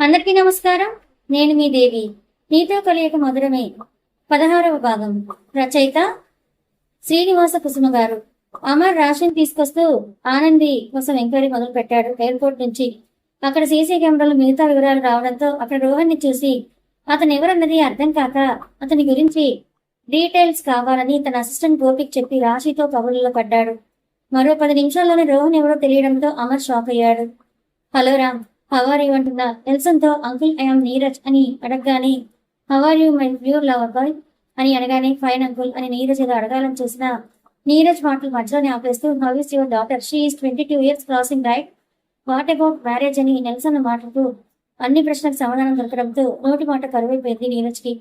అందరికీ నమస్కారం. నేను మీ దేవి. నీతో కలియక మధురమే 16వ భాగం. రచయిత శ్రీనివాస కుసుమ గారు. అమర్ రాషన్ తీసుకొస్తూ ఆనంది కోసం ఎంక్వైరీ మొదలు పెట్టాడు ఎయిర్పోర్ట్ నుంచి. అక్కడ సీసీ కెమెరాలు మిగతా వివరాలు రావడంతో అక్కడ రోహన్ని చూసి అతను ఎవరన్నది అర్థం కాక అతని గురించి డీటెయిల్స్ కావాలని తన అసిస్టెంట్ గోపిక్ చెప్పి రాశితో కబుర్లలో పడ్డాడు. మరో 10 నిమిషాల్లోనే రోహన్ ఎవరో తెలియడంతో అమర్ షాక్ అయ్యాడు. హలో రామ్, హవార్ యూ అంటున్నా నెల్సన్ తో అంకుల్ ఐఎమ్ నీరజ్ అని అడగగానే how are you my pure lover boy అని అనగానే ఫైన్ అంకుల్ అని నీరజ్ ఏదో అడగాలని చూసిన నీరజ్ మాటలు మధ్యలోనే ఆపేస్తూ how is your daughter, she is 22 years crossing right, what about marriage అని నెల్సన్ మాటలతో అన్ని ప్రశ్నలకు సమాధానం దొరకడంతో నోటి మాట కరువైపోయింది నీరజ్ కి.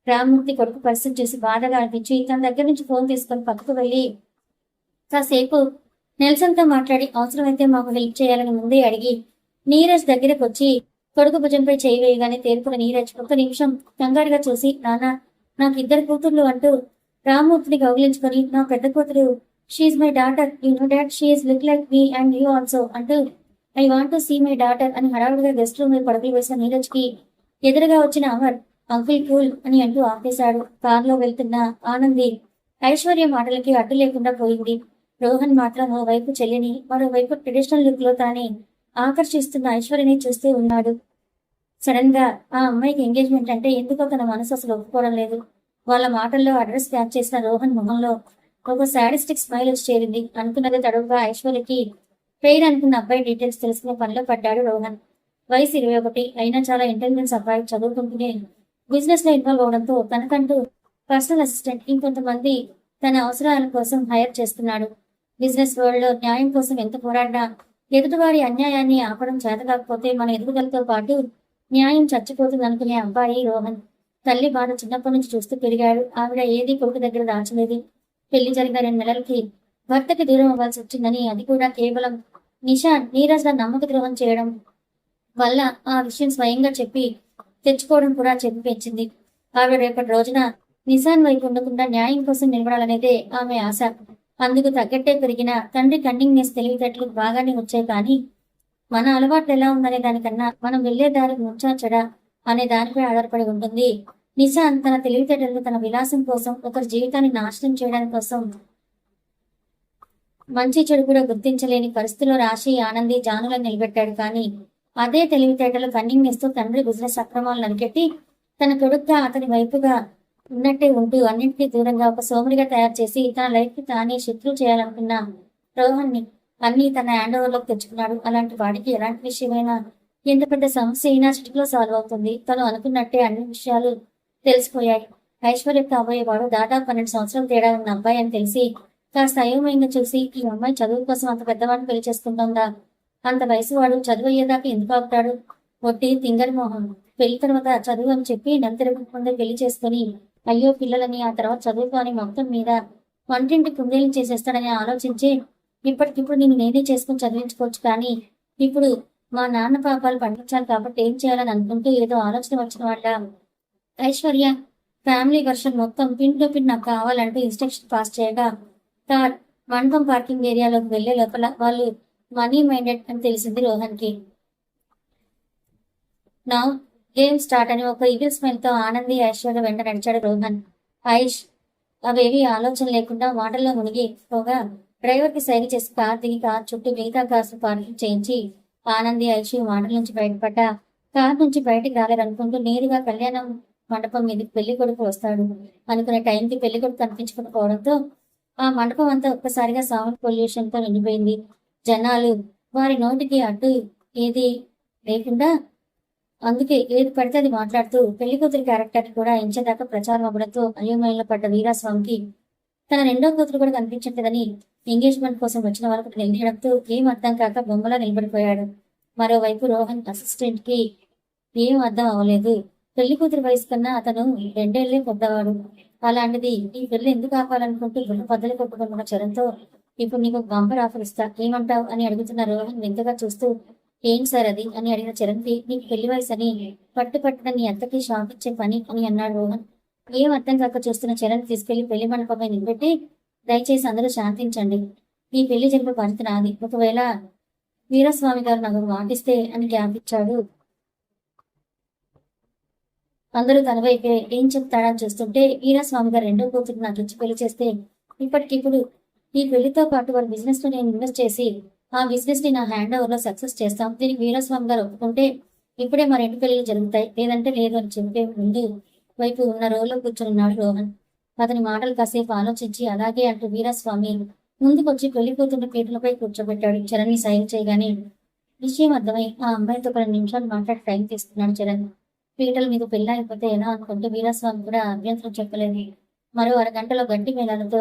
రామ్మూర్తి కొడుకు పరిస్థితి చూసి బాధగా అనిపించి తన దగ్గర నుంచి ఫోన్ తీసుకొని పక్కకు వెళ్ళి కాసేపు నెల్సన్ తో మాట్లాడి అవసరమైతే మాకు హెల్ప్ చేయాలని ముందే అడిగి నీరజ్ దగ్గరకు వచ్చి కొడుకు భుజంపై చేయి వేయగానే తేరుకున్న నీరజ్ ఒక్క నిమిషం కంగారుగా చూసి నాన్న నాకు 2 కూతుర్లు అంటూ రామ్మూర్తిని కౌగిలించుకొని నా పెద్ద కూతురు she's my daughter, you know that she's look like me and you also అంటూ I want to see my daughter అని హడావుడిగా గెస్ట్ రూమ్ మీద పడుకులు వేసిన నీరజ్ కి ఎదురుగా వచ్చిన అమర్ అంకుల్ కూల్ అని అంటూ ఆపేశాడు. కారులో వెళ్తున్న ఆనంది ఐశ్వర్య మాటలకి అడ్డు లేకుండా పోయింది. రోహన్ మాత్రం ఓవైపు చెల్లిని మరోవైపు ట్రెడిషనల్ లుక్ లో తానే ఆకర్షిస్తున్న ఐశ్వర్యని చూస్తూ ఉన్నాడు. సడన్ గా ఆ అమ్మాయికి ఎంగేజ్మెంట్ అంటే ఎందుకో తన మనసు అసలు ఒప్పుకోవడం లేదు. వాళ్ళ మాటల్లో అడ్రస్ ప్యాక్ చేసిన రోహన్ మొహంలో ఒక సాడిస్టిక్ స్మైల్ వచ్చి చేరింది. అనుకున్నది తడువుగా ఐశ్వర్యకి పెయిన్ అనుకున్న అబ్బాయి డీటెయిల్స్ తెలుసుకునే పనిలో పడ్డాడు రోహన్. వయసు 21 అయినా చాలా ఇంటెలిజెన్స్ అబ్బాయి. చదువుకుంటూనే బిజినెస్ లో ఇన్వాల్వ్ అవడంతో తనకంటూ పర్సనల్ అసిస్టెంట్ ఇంకొంతమంది తన అవసరాల కోసం హైర్ చేస్తున్నాడు. బిజినెస్ వరల్డ్ లో న్యాయం కోసం ఎంత పోరాడినా ఎదుటివారి అన్యాయాన్ని ఆపడం చేత కాకపోతే మన ఎదుగుదలతో పాటు న్యాయం చచ్చిపోతుంది అనుకునే అబ్బాయి రోహన్. తల్లి బాధ చిన్నప్పటి నుంచి చూస్తూ పెరిగాడు. ఆవిడ ఏది కొడుకు దగ్గర దాచలేదు. పెళ్లి జరిగిన 2 నెలలకి భర్తకి దూరం అవ్వాల్సి వచ్చిందని, అది కూడా కేవలం నీరజ్ నమ్మక ద్రోహం చేయడం వల్ల ఆ విషయం స్వయంగా చెప్పి తెచ్చుకోవడం కూడా చెప్పి పెంచింది. ఆవిడ రేపటి రోజున నిశాన్ వైపు ఉండకుండా న్యాయం కోసం నిలబడాలనేదే ఆమె ఆశ. అందుకు తగ్గట్టే పెరిగిన తండ్రి కన్నింగ్నెస్ తెలివితేటలు బాగానే వచ్చాయి. కానీ మన అలవాట్లు ఎలా ఉందనే దానికన్నా మనం వెళ్లే దారి ముంచా చెడా అనే దానిపై ఆధారపడి ఉంటుంది. నిశాన్ తన తెలివితేటలు తన విలాసం కోసం, ఒకరి జీవితాన్ని నాశనం చేయడానికి కోసం మంచి చెడు కూడా గుర్తించలేని పరిస్థితుల్లో రాశి ఆనంది జానులను నిలబెట్టాడు. కానీ అదే తెలివితేటలు కన్నింగ్నెస్ తో తండ్రి బిజినెస్ అక్రమాలు నరికెట్టి తన కొడుకుగా అతని వైపుగా ఉన్నట్టే ఉంటూ అన్నింటినీ దూరంగా ఒక సోమరిగా తయారు చేసి తన లైఫ్ కి తానే శత్రువు చేయాలనుకున్న రోహన్ ని అన్ని తన హ్యాండ్ ఓవర్ లోకి తెచ్చుకున్నాడు. అలాంటి వాడికి ఎలాంటి విషయమైనా ఎంత పెద్ద సమస్య అయినా చిటికలో సాల్వ్ అవుతుంది. తను అనుకున్నట్టే అన్ని విషయాలు తెలిసిపోయాయి. ఐశ్వర్య కాబోయేవాడు దాదాపు 12 సంవత్సరాలు తేడా ఉన్న అబ్బాయి అని తెలిసి కాస్త అయోమయంగా చూసి ఈ అమ్మాయి చదువు కోసం అంత పెద్దవాడిని పెళ్లి చేసుకుంటుందా, అంత వయసు వాడు చదువు అయ్యేదాకా ఎందుకు ఆపుతాడు, ఒట్టి తింగరి మోహం, పెళ్లి తర్వాత చదువు అని చెప్పి నెలతిరగకుండా పెళ్లి చేసుకుని అయ్యో పిల్లలని ఆ తర్వాత చదువుకోని మొత్తం మీద వంటింటి కుందేలు చేసేస్తాడని ఆలోచించి ఇప్పటికిప్పుడు నేను నేనే చేసుకుని చదివించుకోవచ్చు, కానీ ఇప్పుడు మా నాన్న పాపాలు పండించాలి కాబట్టి ఏం చేయాలని అనుకుంటూ ఏదో ఆలోచన వచ్చిన వాళ్ళ ఐశ్వర్య ఫ్యామిలీ వర్షన్ మొత్తం పిన్ టు పిన్ నాకు కావాలంటూ ఇన్స్ట్రక్షన్ పాస్ చేయగా కార్ మండపం పార్కింగ్ ఏరియాలోకి వెళ్లే లోపల వాళ్ళు మనీ మైండెడ్ అని తెలిసింది రోహన్ కి. నా గేమ్ స్టార్ట్ అని ఒక ఈవిల్ స్మైల్ తో ఆనంది ఐశ్వర్య వెంట నడిచాడు రోహన్. ఐష్ అవేవి ఆలోచన లేకుండా మాటల్లో మునిగి పోగా డ్రైవర్ కి సైగ చేసి కార్ దిగి కార్ చుట్టూ మిగతా కార్స్ పార్కింగ్ చేయించి ఆనంది ఐషు మాటల నుంచి బయటపడ్డా కార్ నుంచి బయటికి రాలేరనుకుంటూ నేరుగా కళ్యాణం మండపం మీదకి పెళ్లి కొడుకు వస్తాడు. అనుకునే టైంకి పెళ్లి కొడుకు కనిపించకపోవడంతో ఆ మండపం అంతా ఒక్కసారిగా సౌండ్ పొల్యూషన్ తో నిండిపోయింది. జనాలు వారి నోటికి అడ్డు ఏది లేకుండా అందుకే ఏది పడితే అది మాట్లాడుతూ పెళ్లి కూతురి క్యారెక్టర్ కూడా ఇంచేదాకా ప్రచారం అవ్వడంతో అయోమయంలో పడ్డ వీరాస్వామికి తన 2వ కూతురు కూడా కనిపించట్లేదని ఎంగేజ్మెంట్ కోసం వచ్చిన వాళ్ళకు తెలియడంతో ఏం అర్థం కాక బొమ్మలా నిలబడిపోయాడు. మరోవైపు రోహన్ అసిస్టెంట్ కి ఏం అర్థం అవ్వలేదు. పెళ్లి కూతురి వయసు కన్నా అతను 2 ఏళ్లే పెద్దవాడు. అలాంటిది ఈ పెళ్లి ఎందుకు ఆపాలనుకుంటూ గుండె పద్దలు కొట్టుకుంటున్న చరణ్తో ఇప్పుడు నీకు బంపర్ ఆఫర్ ఇస్తా, ఏమంటావు అని అడుగుతున్న రోహన్ వింతగా చూస్తూ ఏం సార్ అది అని అడిగిన చరణ్కి నీకు పెళ్లి వయసు అని పట్టున నీ అత్తకి షాక్ ఇచ్చే పని అని అన్నాడు రోహన్. ఏం అర్థం కాక చూస్తున్న చరణ్ తీసుకెళ్లి పెళ్లి మండపంపై నిలబెట్టి దయచేసి అందరూ శాంతించండి, ఈ పెళ్లి జరిపే బాధ్యత నాది, ఒకవేళ వీరస్వామి గారు నాకు మాటిస్తే అని గ్యాప్ ఇచ్చాడు. అందరూ తన వైపే ఏం చెప్తాడని చూస్తుంటే వీరాస్వామి గారు రెండో కూతురు నాకు ఇచ్చి పెళ్లి చేస్తే ఇప్పటికిప్పుడు ఈ పెళ్లితో పాటు వాళ్ళ బిజినెస్ లో నేను ఇన్వెస్ట్ చేసి ఆ బిజినెస్ ని నా హ్యాండ్ ఓవర్ లో సక్సెస్ చేస్తాం. దీనికి వీరాస్వామి గారు ఒప్పుకుంటే ఇప్పుడే మా రెండు పెళ్లిళ్ళు జరుగుతాయి, లేదంటే లేదు అని చెప్పే ముందు వైపు ఉన్న రోలో కూర్చున్నాడు రోహన్. అతని మాటలు కాసేపు ఆలోచించి అలాగే అంటూ వీరాస్వామి ముందుకొచ్చి పెళ్లి కూతురు పీటలపై కూర్చోబెట్టాడు. చరణ్ని సైన్ చేయగానే విషయం అర్థమై ఆ అమ్మాయితో 10 నిమిషాలు మాట్లాడి టైం తీసుకున్నాడు చరణ్. పీటల మీద పెళ్లి అయిపోతే ఎలా అనుకుంటే వీరాస్వామి కూడా అభ్యంతరం చెప్పలేదు. మరో అరగంటలో గట్టి మేళాలతో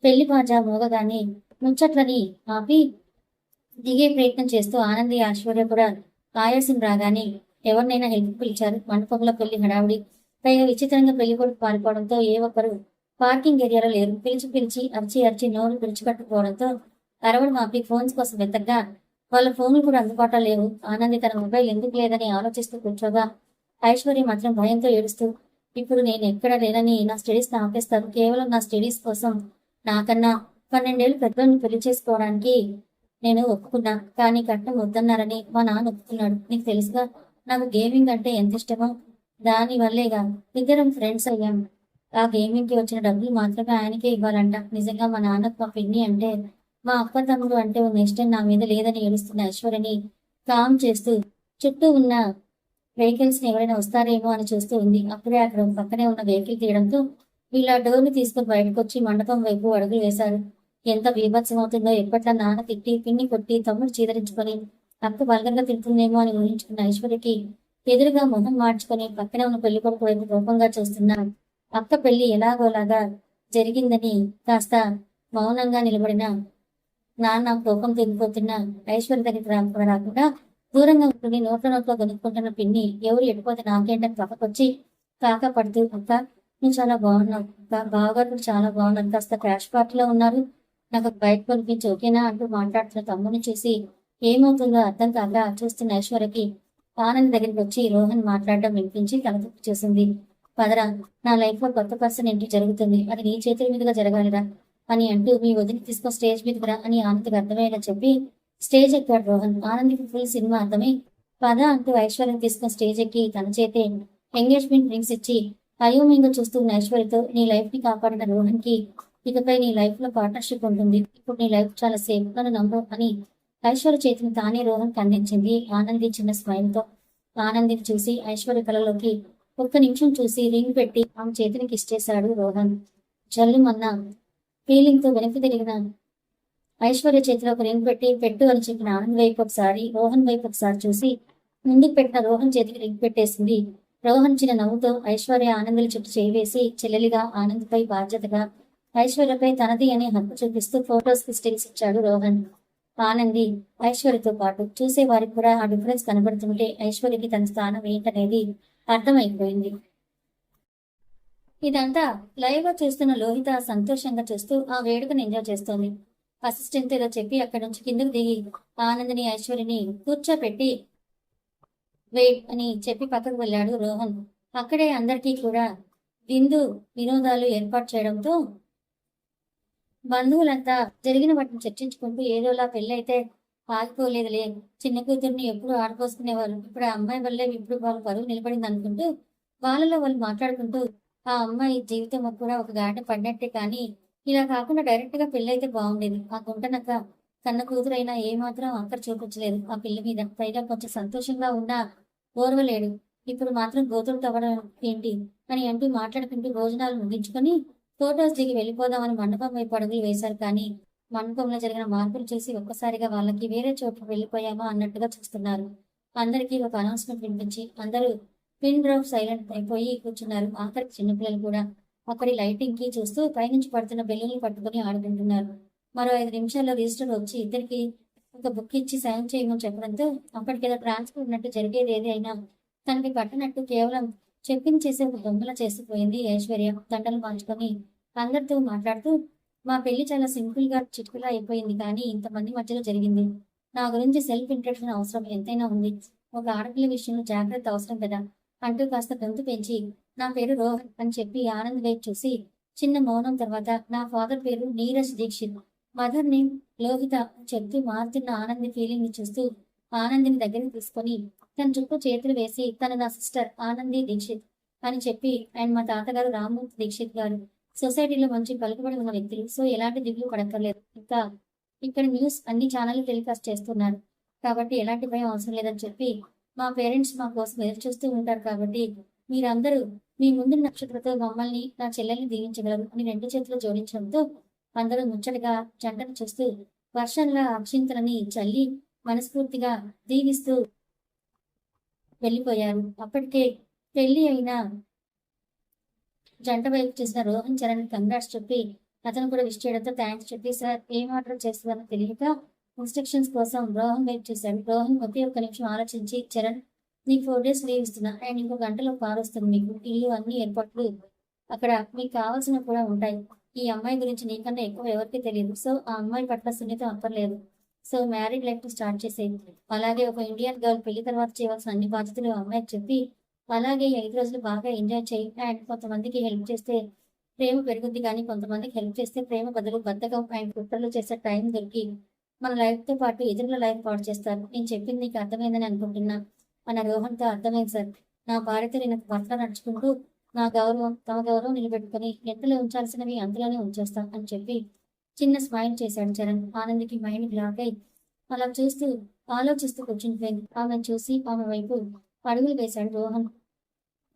పెళ్లి బాజా మోగగానే ముచ్చట్లని ఆపి దిగే ప్రయత్నం చేస్తూ ఆనంది ఐశ్వర్య కూడా ఆయాసం రాగానే ఎవరినైనా హెల్ప్ పిలిచారు. మండపంలో పెళ్లి హడావుడి, పైగా విచిత్రంగా పెళ్లి కొడుకు పారిపోవడంతో ఏ ఒక్కరు పార్కింగ్ ఏరియాలో లేరు. పిలిచి అరిచి నోరు విడిచిపెట్టుకోవడంతో అరవడం ఆపి ఫోన్స్ కోసం వెతగ్గా వాళ్ళ ఫోన్లు కూడా అందుబాటులో లేవు. ఆనంది తన మొబైల్ ఎందుకు లేదని ఆలోచిస్తూ కూర్చోగా ఐశ్వర్య మాత్రం భయంతో ఏడుస్తూ, ఇప్పుడు నేను ఎక్కడ లేదని నా స్టడీస్ ఆపేస్తాను, కేవలం నా స్టడీస్ కోసం నాకన్నా 12 ఏళ్ళు పెద్దోడిని పెళ్లి చేసుకోవడానికి నేను ఒప్పుకున్నా, కానీ కట్నం వద్దన్నారని మా నాన్న ఒప్పుకున్నాడు. నీకు తెలుసుగా నాకు గేమింగ్ అంటే ఎంత ఇష్టమో, దాని వల్లేగా ఇద్దరం ఫ్రెండ్స్ అయ్యాం. ఆ గేమింగ్ కి వచ్చిన డబ్బులు మాత్రమే ఆయనకే ఇవ్వాలంట. నిజంగా మా నాన్నకు మా పిన్ని అంటే, మా అక్క తమ్ముడు అంటే ఉన్న ఇష్టం నా మీద లేదని ఏడుస్తున్న ఐశ్వర్యని కామ్ చేస్తూ చుట్టూ ఉన్న వెహికల్స్ ని ఎవరైనా వస్తారేమో అని చూస్తూ ఉంది. అప్పుడే అక్కడ పక్కనే ఉన్న వెహికల్ తీయడంతో వీళ్ళ డోర్ని తీసుకుని బయటకు వచ్చి మండపం వైపు అడుగులు వేశారు. ఎంత బీభత్సం అవుతుందో, ఎప్పట్లా నాన్న తిట్టి పిన్ని కొట్టి తమ్ముడు చీదరించుకొని అక్క బలగంగా తింటుందేమో అని ఊహించుకున్న ఐశ్వర్యకి ఎదురుగా మొహం మార్చుకొని పక్కనే ఉన్న పెళ్లి కొడుకు వైపు కోపంగా చూస్తున్న అక్క పెళ్లి ఎలాగోలాగా జరిగిందని కాస్త మౌనంగా నిలబడిన నాన్న కోపం తిరిగిపోతున్న ఐశ్వర్య దగ్గరికి రాకుండా దూరంగా ఉంటుంది. నోట్లో కొనుక్కుంటున్న పిన్ని ఎవరు ఎడిపోతే నాకేంటని పక్కకొచ్చి కాక పడుతూ, అక్క నువ్వు చాలా బాగున్నావు, బావగారు చాలా బాగున్నారు, కాస్త క్రాష్ పార్టీలో ఉన్నారు, నాకు బయట కొనిపించి ఓకేనా అంటూ మాట్లాడుతున్న తమ్ముని చూసి ఏమవుతుందో అర్థం కాక చూస్తున్న ఐశ్వర్యకి ఆనంద్ దగ్గరికి వచ్చి రోహన్ మాట్లాడడం వినిపించి తలతొప్పి చేసింది. పదరా, నా లైఫ్ లో కొత్త పర్సన్ ఏంటి జరుగుతుంది, అది నీ చేతుల మీదుగా జరగాలిరా అని అంటూ మీ వదిలి తీసుకో స్టేజ్ మీదకి రా అని ఆనంద్కి అర్థమయ్యేలా చెప్పి స్టేజ్ ఎక్కాడు రోహన్. ఆనంద్కి ఫుల్ సినిమా అర్థమై పద అంటూ ఐశ్వర్యం తీసుకుని స్టేజ్ ఎక్కి తన చేతే ఎంగేజ్మెంట్ రింగ్స్ ఇచ్చి అయోమయంగా చూస్తున్న ఐశ్వర్యతో నీ లైఫ్ ని కాపాడిన రోహన్ కి ఇకపై నీ లైఫ్ లో పార్ట్నర్షిప్ ఉంటుంది, ఇప్పుడు నీ లైఫ్ చాలా సేఫ్, నన్ను నమ్ము అని ఐశ్వర్య చేతిని తానే రోహన్ అందించింది ఆనంది చిన్న స్మైల్ తో. ఆనందిని చూసి ఐశ్వర్య కళలోకి ఒక్క నిమిషం చూసి రింగ్ పెట్టి ఆమె చేతిని కిస్ చేశాడు రోహన్. జల్లుమన్న ఫీలింగ్ తో వెనక్కి తిరిగిన ఐశ్వర్య చేతిలో ఒక రింగ్ పెట్టి పెట్టు అని చెప్పిన ఆనంద్ వైపు ఒకసారి రోహన్ వైపు ఒకసారి చూసి ముందుకు పెట్టిన రోహన్ చేతికి రింగ్ పెట్టేసింది. రోహన్ చిన్న నవ్వుతో ఐశ్వర్య ఆనందుల చుట్టూ చేవేసి చెల్లెలిగా ఆనంద్పై బాధ్యతగా ఐశ్వర్యపై తనది అనే హక్కు చూపిస్తూ ఫొటోస్ కి స్టిల్స్ ఇచ్చాడు రోహన్. ఆనంది ఐశ్వర్యతో పాటు చూసే వారికి కూడా ఆ డిఫరెన్స్ కనబడుతుంటే ఐశ్వర్యకి తన స్థానం ఏంటనేది అర్థమైపోయింది. ఇదంతా లైవ్ గా చూస్తున్న లోహిత సంతోషంగా చూస్తూ ఆ వేడుకను ఎంజాయ్ చేస్తోంది. అసిస్టెంట్ ఏదో చెప్పి అక్కడి నుంచి కిందకు దిగి ఆనందిని ఐశ్వర్యని కూర్చోపెట్టి వెయిట్ అని చెప్పి పక్కకు వెళ్ళాడు రోహన్. అక్కడే అందరికీ కూడా విందు వినోదాలు ఏర్పాటు చేయడంతో బంధువులంతా జరిగిన వాటిని చర్చించుకుంటూ ఏదోలా పెళ్ళైతే ఆగిపోలేదులే, చిన్న కూతుర్ని ఎప్పుడు ఆడుకోసుకునేవారు, ఇప్పుడు ఆ అమ్మాయి వల్లే ఇప్పుడు వాళ్ళ పరువు నిలబడింది అనుకుంటూ వాళ్ళలో వాళ్ళు మాట్లాడుకుంటూ ఆ అమ్మాయి జీవితం కూడా ఒక గాట పడినట్టే, కానీ ఇలా కాకుండా డైరెక్ట్ గా పెళ్ళైతే బాగుండేది. ఆ గుంటనక్క కన్న కూతురైనా ఏమాత్రం అక్కర చూపించలేదు ఆ పిల్ల మీద, పైగా కొంచెం సంతోషంగా ఉన్న ఓర్వలేడు, ఇప్పుడు మాత్రం గోతులు తవ్వడం ఏంటి అని అంటూ మాట్లాడుకుంటూ భోజనాలు ముగించుకొని ఫోటోస్ దిగి వెళ్ళిపోదామని మండపం వైపు అడుగులు వేశారు. కానీ మండపంలో జరిగిన మార్పులు చూసి ఒక్కసారిగా వాళ్ళకి వేరే చోటుకు వెళ్ళిపోయామా అన్నట్టుగా చూస్తున్నారు. అందరికీ ఒక అనౌన్స్మెంట్ వినిపించి అందరూ పిన్ డ్రాప్ సైలెంట్ అయిపోయి కూర్చున్నారు. ఆఖరికి చిన్నపిల్లలు కూడా అక్కడి లైటింగ్ కి చూస్తూ పైనుంచి పడుతున్న బెల్లుల్ని పట్టుకుని ఆడుకుంటున్నారు. మరో 5 నిమిషాల్లో రిజిస్టర్ వచ్చి ఇద్దరికి ఒక బుక్ ఇచ్చి సైన్ చేయమని చెప్పడంతో అప్పటికేదో ట్రాన్స్ఫర్ ఉన్నట్టు జరిగేది ఏది అయినా తనకి పట్టనట్టు కేవలం చెప్పింగ్ చేసే ఒక దొంగల చేసిపోయింది ఐశ్వర్య. దండలు మార్చుకొని అందరితో మాట్లాడుతూ మా పెళ్లి చాలా సింపుల్ గా చిటుకులా అయిపోయింది, కానీ ఇంతమంది మధ్యలో జరిగింది. నా గురించి సెల్ఫ్ ఇంట్రడక్షన్ అవసరం ఎంతైనా ఉంది, ఒక ఆడపిల్ల విషయంలో జాగ్రత్త అవసరం కదా అంటూ కాస్త గొంతు పెంచి నా పేరు రోహన్ అని చెప్పి ఆనంద్ వైపు చూసి చిన్న మౌనం తర్వాత నా ఫాదర్ పేరు నీరజ్ దీక్షిత్, మదర్ నేమ్ లోహిత చెప్తూ మారుతున్న ఆనంది ఫీలింగ్ ని చూస్తూ ఆనందిని దగ్గరికి తీసుకొని తన చుట్టూ చేతులు వేసి తన నా సిస్టర్ ఆనంది దీక్షిత్, అని చెప్పి అండ్ మా తాతగారు రామ్మూర్తి దీక్షిత్ గారు సొసైటీలో మంచి పలుకుబడి ఉన్న వ్యక్తులు. సో ఎలాంటి దిగులు పడక్కర్లేదు. ఇంకా ఇక్కడ న్యూస్ అన్ని ఛానళ్లు టెలికాస్ట్ చేస్తున్నారు కాబట్టి ఎలాంటి భయం అవసరం లేదని చెప్పి మా పేరెంట్స్ మా కోసం ఎదురు చూస్తూ ఉంటారు కాబట్టి మీరందరూ మీ ముందు నక్షత్రంతో మమ్మల్ని నా చెల్లెల్ని దీవించగలరు అని రెండు చేతులు జోడించడంతో అందరూ ముచ్చటగా జంటను చూస్తూ వర్షంలా అక్షింతలని చల్లి మనస్ఫూర్తిగా దీవిస్తూ వెళ్ళిపోయారు. అప్పటికే పెళ్లి అయిన జంట వైపు చూసిన రోహన్ చరణ్ కంగ్రాట్స్ చెప్పి అతను కూడా విష్ చేయడంతో థ్యాంక్స్ చెప్పి సార్ ఏం ఆర్డర్ చేస్తున్నారో తెలియక ఇన్స్ట్రక్షన్స్ కోసం రోహన్ వైపు చూశాడు. రోహన్ ఒకే ఒక్క నిమిషం ఆలోచించి చరణ్ నీకు 4 days లీవ్ ఇస్తున్నా అండ్ ఇంకో గంటలో కార్ వస్తుంది, మీకు ఇల్లు అన్ని ఏర్పాట్లు అక్కడ మీకు కావాల్సినవి కూడా ఉంటాయి. ఈ అమ్మాయి గురించి నీకన్నా ఎక్కువ ఎవరికి తెలియదు. సో ఆ అమ్మాయి పట్ల సున్నితం అక్కర్లేదు. సో మ్యారీడ్ లైఫ్ స్టార్ట్ చేసేది. అలాగే ఒక ఇండియన్ గర్ల్ పెళ్లి తర్వాత చేయవలసిన అన్ని బాధ్యతలు అమ్మాయికి చెప్పి అలాగే 5 రోజులు బాగా ఎంజాయ్ చేయి అండ్ కొంతమందికి హెల్ప్ చేస్తే ప్రేమ పెరుగుద్ది, కానీ కొంతమందికి హెల్ప్ చేస్తే ప్రేమ బదులు బద్దకం అండ్ కుట్రలు చేసే టైం దొరికి మన లైఫ్ తో పాటు ఎదురుల లైఫ్ పాడు చేస్తారు. నేను చెప్పింది నీకు అర్థమైందని అనుకుంటున్నా అన్న రోహన్తో అర్థమైంది సార్. నా భార్యతో నేను భర్త నడుచుకుంటూ నా గౌరవం తమ గౌరవం నిలబెట్టుకుని ఎంతలో ఉంచాల్సినవి అంతలోనే ఉంచేస్తాం అని చెప్పి చిన్న స్మైల్ చేశాడు చరణ్. ఆనందికి మైండ్ బ్లాక్ అయి అలా చూస్తూ ఆలోచిస్తూ కూర్చుండిపోయింది. ఆమెను చూసి ఆమె వైపు అడుగులు వేశాడు రోహన్.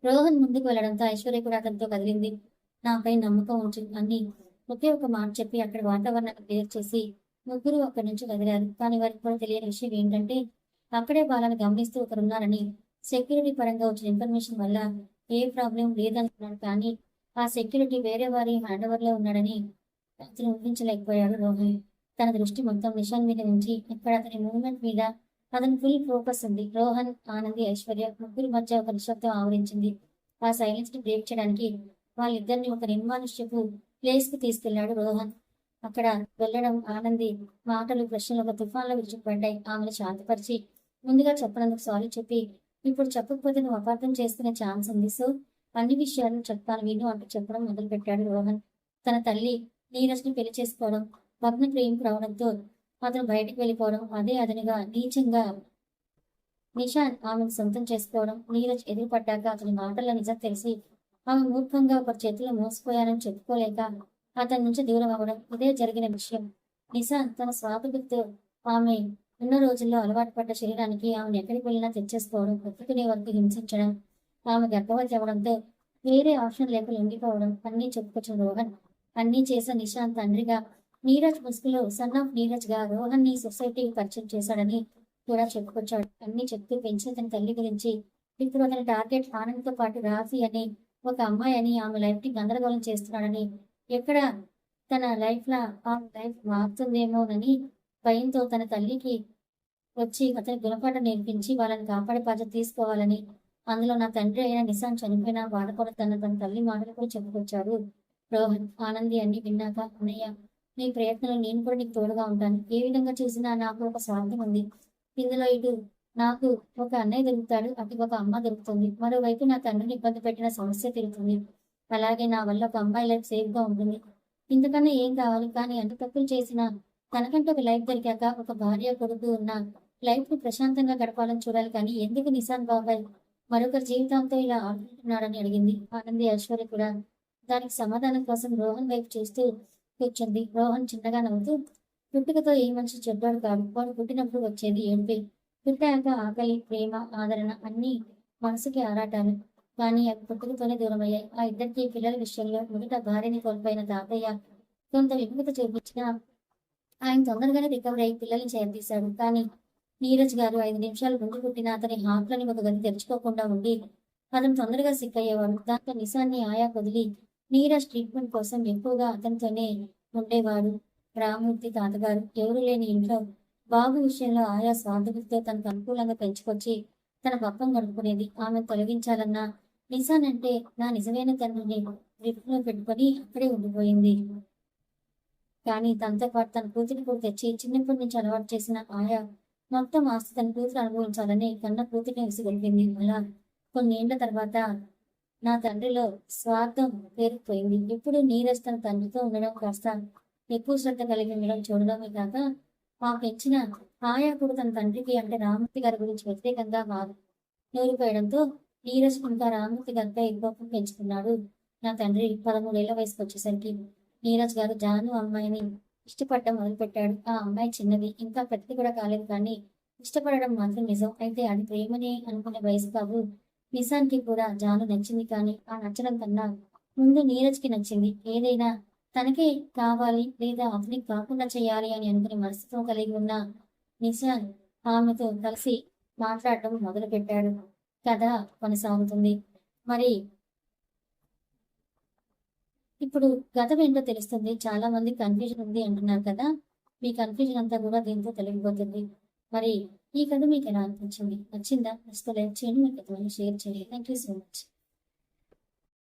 రోహన్ ముందుకు వెళ్లడంతో ఐశ్వర్య కూడా అతనితో కదిలింది. నాపై నమ్మకం ఉంచు అని ఒకే ఒక మాట చెప్పి అక్కడ వాతావరణాన్ని క్లియర్ చేసి ముగ్గురు అక్కడి నుంచి కదిలారు. కానీ వారికి కూడా తెలియని విషయం ఏంటంటే అక్కడే వాళ్ళని గమనిస్తూ ఒకరున్నారని. సెక్యూరిటీ పరంగా వచ్చిన ఇన్ఫర్మేషన్ వల్ల ఏ ప్రాబ్లం లేదనుకున్నాడు, కానీ ఆ సెక్యూరిటీ వేరే వారి హ్యాండ్ ఓవర్ లో ఉన్నాడని అతను ఊహించలేకపోయాడు రోహన్. తన దృష్టి మొత్తం నిషాన్ మీద నుంచి ఇక్కడ అతని మూవ్మెంట్ మీద అతని ఫుల్ ఫోకస్ ఉంది. రోహన్, ఆనంది, ఐశ్వర్య ముగ్గురి మధ్య ఒక నిశ్శబ్దం ఆవరించింది. ఆ సైలెన్స్ ని బ్రేక్ చేయడానికి వాళ్ళిద్దరిని ఒక నిర్మానుష్యపు ప్లేస్ కి తీసుకెళ్లాడు రోహన్. అక్కడ వెళ్లడం ఆనంది మాటలు ప్రశ్నలు ఒక తుఫాన్లో విరుచుకుపడ్డాయి. ఆమెను శాంతపరిచి ముందుగా చెప్పనందుకు సారీ చెప్పి ఇప్పుడు చెప్పకపోతే నువ్వు అపార్థం చేసుకునే ఛాన్స్ ఉంది, సో అన్ని విషయాలు చెప్తాను విను అంటూ చెప్పడం మొదలు పెట్టాడు రోహన్. తన తల్లి నీరజ్ ని పెళ్లి చేసుకోవడం భగ్న ప్రేమికు రావడంతో అతను బయటికి వెళ్ళిపోవడం, అదే అతనిగా నీచంగా నిషాన్ ఆమెను సొంతం చేసుకోవడం, నీరజ్ ఎదురుపడ్డాక అతని మాటల్లో నిజం తెలిసి ఆమె మూర్ఖంగా ఒక చేతిలో మోసపోయానని చెప్పుకోలేక అతని నుంచి దూరం అవ్వడం, ఇదే జరిగిన విషయం. నిషాన్ తన స్వార్థంతో ఆమె ఉన్న రోజుల్లో అలవాటు పడ్డ శరీరానికి ఆమెను ఎక్కడికి వెళ్ళినా తెచ్చేసుకోవడం, ఒప్పుకునే వరకు హింసించడం, ఆమె గర్భవతి అవ్వడంతో వేరే ఆప్షన్ లేక లొంగిపోవడం అన్నీ చెప్పుకొచ్చిన రోహన్. అన్నీ చేసిన నిషాంత్ తండ్రిగా నీరజ్ ముసుగులో సన్ ఆఫ్ నీరజ్ గా రోహన్ ని సొసైటీకి పరిచయం చేశాడని కూడా చెప్పుకొచ్చాడు. అన్ని చెప్తూ పెంచిన తన తల్లి గురించి ఇప్పుడు అతని టార్గెట్ ఆనంద్తో పాటు రాఫీ అని ఒక అమ్మాయి అని ఆమె లైఫ్ ని గందరగోళం చేస్తున్నాడని, ఎక్కడ తన లైఫ్ లా ఆమె లైఫ్ మారుతుందేమోనని భయంతో తన తల్లికి వచ్చి అతని గుణపాఠం నేర్పించి వాళ్ళని కాపాడే బాధ్యత తీసుకోవాలని, అందులో నా తండ్రి అయిన నిశాన్ చనిపోయినా బాధపడుతున్న తన తల్లి మాటలు కూడా చెప్పుకొచ్చాడు రోహన్. ఆనంది అన్ని విన్నాక అన్నయ్య నీ ప్రయత్నంలో నేను కూడా నీకు తోడుగా ఉంటాను. ఏ విధంగా చూసినా నాకు ఒక స్వార్థం ఉంది ఇందులో. ఇటు నాకు ఒక అన్నయ్య దొరుకుతాడు, అటు ఒక అమ్మ దొరుకుతుంది. మరోవైపు నా తండ్రిని ఇబ్బంది పెట్టిన సమస్య తిరుగుతుంది. అలాగే నా వల్ల ఒక అమ్మాయి లైఫ్ సేఫ్ గా ఉంటుంది. ఇంతకన్నా ఏం కావాలి? కానీ అంత తప్పులు చేసిన తనకంటే ఒక లైఫ్ దొరికాక ఒక భార్య కొడుకు ఉన్న లైఫ్ ని ప్రశాంతంగా గడపాలని చూడాలి, కానీ ఎందుకు నిశాన్ బాబాయ్ మరొకరి జీవితంతో ఇలా ఆడుకుంటున్నాడని అడిగింది ఆనంది. ఐశ్వర్య కూడా దానికి సమాధానం కోసం రోహన్ వైపు చూస్తూ కూర్చుంది. రోహన్ చిన్నగా నవ్వుతూ పుట్టుకతో ఏ మనిషి చెడ్డాడు కాదు, వాడు పుట్టినప్పుడు వచ్చేది ఏడుపే. పుట్టాక ఆకలి, ప్రేమ, ఆదరణ అన్ని మనసుకి ఆరాటాలు, కానీ అవి పుట్టుకతోనే దూరమయ్యాయి. ఆ ఇద్దరికి పిల్లల విషయంలో మొదట భార్యని కోల్పోయిన తాతయ్య కొంత విముఖత చూపించినా ఆయన తొందరగానే రికవర్ అయ్యి పిల్లల్ని చేరదీశాడు. కానీ నీరజ్ గారు 5 నిమిషాలు ముందు పుట్టిన అతని హార్ట్లని ఒక గది తెరుచుకోకుండా ఉండి అతను తొందరగా సిక్ అయ్యేవాడు. దాంతో నిశాన్ని ఆయా వదిలి నీరజ్ ట్రీట్మెంట్ కోసం ఎక్కువగా అతనితోనే ఉండేవాడు. రామూర్తి తాతగారు ఎవరు లేని ఇంట్లో బాబు విషయంలో ఆయా స్వార్థులతో తనకు అనుకూలంగా పెంచుకొచ్చి తన పక్కన గడుపుకునేది. ఆమె తొలగించాలన్నా నిశాన్ అంటే నా నిజమైన తండ్రిని గ్రిప్లో పెట్టుకొని అక్కడే ఉండిపోయింది. కానీ తనతో పాటు తన కూతురి కూడా తెచ్చి చిన్నప్పటి నుంచి అలవాటు చేసిన ఆయా మొత్తం ఆస్తి తన కూతురు అనుభవించాలని కన్న కూతురిని విసిగొల్పింది. అలా కొన్నేళ్ల తర్వాత నా తండ్రిలో స్వార్థం పేరుకుపోయింది. ఇప్పుడు నీరజ్ తన తండ్రితో ఉండడం కాస్త ఎక్కువ శ్రద్ధ కలిగి ఉండడం చూడడమే కాక ఆ పెంచిన ఆయా కూడా తన తండ్రికి అంటే రామూర్తి గారి గురించి వ్యతిరేకంగా నూరిపోయడంతో నీరజ్ ఇంకా రామూర్తి గంట ఎక్కువ పెంచుకున్నాడు. నా తండ్రి 13 ఏళ్ల వయసుకు వచ్చేసరికి నీరజ్ గారు జాను అమ్మాయిని ఇష్టపడడం మొదలుపెట్టాడు. ఆ అమ్మాయి చిన్నది, ఇంకా పెద్దది కూడా కాలేదు, కానీ ఇష్టపడడం మాత్రం నిజం. అయితే అది ప్రేమనే అనుకునే వయసు కాదు. నిజానికి కూడా జాను నచ్చింది, కానీ ఆ నచ్చడం కన్నా ముందు నీరజ్కి నచ్చింది. ఏదైనా తనకే కావాలి లేదా అతనికి కాకుండా చేయాలి అని అనుకునే మనసుతో కలిగి ఉన్న నిశాన్ ఆమెతో కలిసి మాట్లాడటం మొదలు పెట్టాడు. కథ కొనసాగుతుంది. మరి ఇప్పుడు గతం ఏంటో తెలుస్తుంది. చాలా మంది కన్ఫ్యూజన్ ఉంది అంటున్నారు కదా, మీ కన్ఫ్యూజన్ అంతా కూడా దీంతో తొలగిపోతుంది. మరి ఈ కథ మీకు ఎలా అనిపించింది? నచ్చిందా? నచ్చితే లైక్ చేయండి, మీ కథను షేర్ చేయండి. Thank you so much.